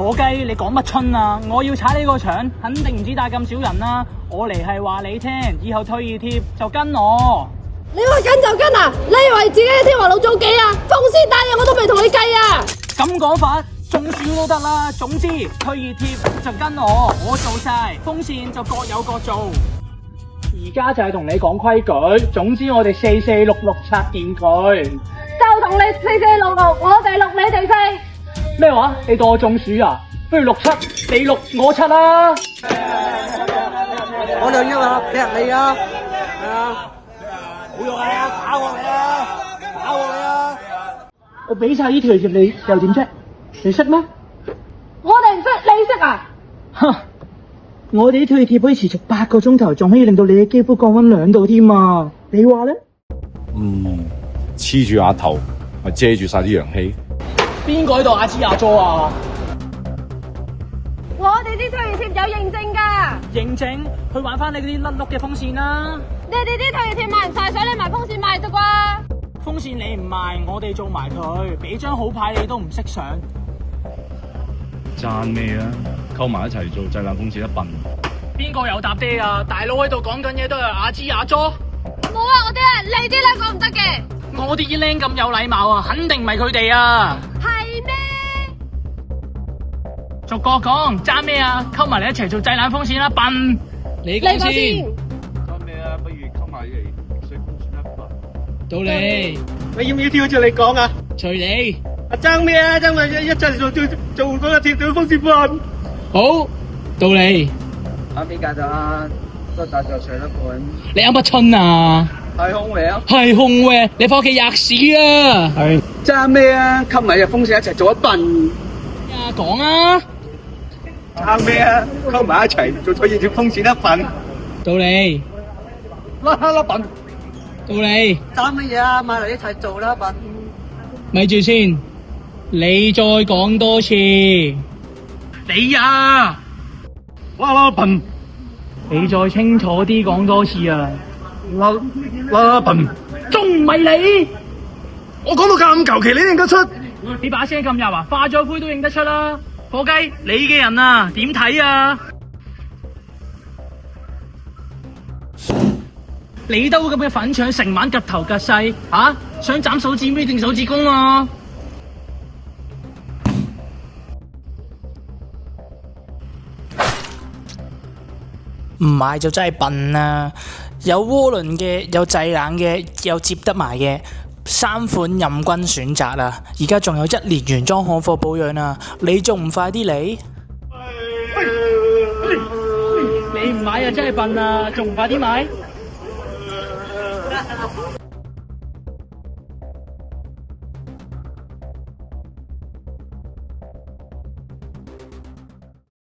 火雞，你講乜春啊？我要踩你個場，肯定唔止帶咁少人啦。我嚟係話你聽，以後退熱貼就跟我。你話跟就跟啊？你以為自己係天王老祖幾啊？風扇大嘢我都未同你計啊！咁講法，中暑都得啦。總之退熱貼就跟我做晒，風扇就各有各做。而家就係同你講規矩，總之我哋4466拆掂佢。就同你4466，我哋6你哋4。咩話？你當我中暑啊？不如67，你6我7啦。我兩億啊，劈你啊！係啊，冇用啊，打我你啊，打我你啊！我俾晒呢條貼你又點啫？你識咩？我哋唔識，你識啊？哼！我哋呢退熱貼可以持續8個鐘頭，仲可以令到你嘅肌膚降溫2度添啊！你話咧？黐住額頭，咪遮住晒啲陽氣。邊個喺度阿支阿佐啊？我哋啲退熱貼有認證㗎。認證？去玩翻你嗰啲甩碌嘅風扇啦！你哋啲退熱貼賣唔晒，想你賣風扇賣啫啩？風扇你唔賣，我哋做埋佢，俾張好牌你都唔識上。爭咩啊？溝埋一齊做製冷風扇一笨。邊個有搭爹啊？大佬喺度講緊嘢都係阿支阿佐。冇啊，我啲啊，你啲咧講唔得嘅。我啲僆咁有禮貌啊，肯定唔係佢哋啊。係咩？逐個講，爭咩啊？溝埋你一齊做製冷風扇啦，笨！你講先。爭咩啊？不如溝埋嚟水風扇一笨。到你。你要唔要跳住你講啊？隨你。爭咩啊？爭咪一齊做嗰個貼對風扇笨。好，到你。啱邊架咋？都打咗水一半。你啱乜春啊？係空位啊！係空嘅，你翻屋企吔屎啊！係爭咩啊？溝埋隻風扇一齊做一笨。啊，講啊！爭咩啊？溝埋一齊做退熱貼風扇一笨。到你。啦笨。到你。爭乜嘢啊？買嚟一齊做啦笨。咪住先，你再講多次。你啊！啦笨。你再清楚啲講多次啊！啦笨。仲唔係你？我講到咁求其，你認得出？你把聲咁入啊，化咗灰都認得出啦！火雞，你嘅人啊，點睇啊？你兜咁嘅粉腸，成晚趌頭趌勢，想斬手指尾定手指公啊？唔買就真係笨啊！有渦輪嘅，有製冷嘅，有接得埋嘅，3款任君選擇啊！而家仲有1年原裝行貨保養啊！你仲唔快啲嚟？你唔買啊，真係笨啊！仲唔快啲買？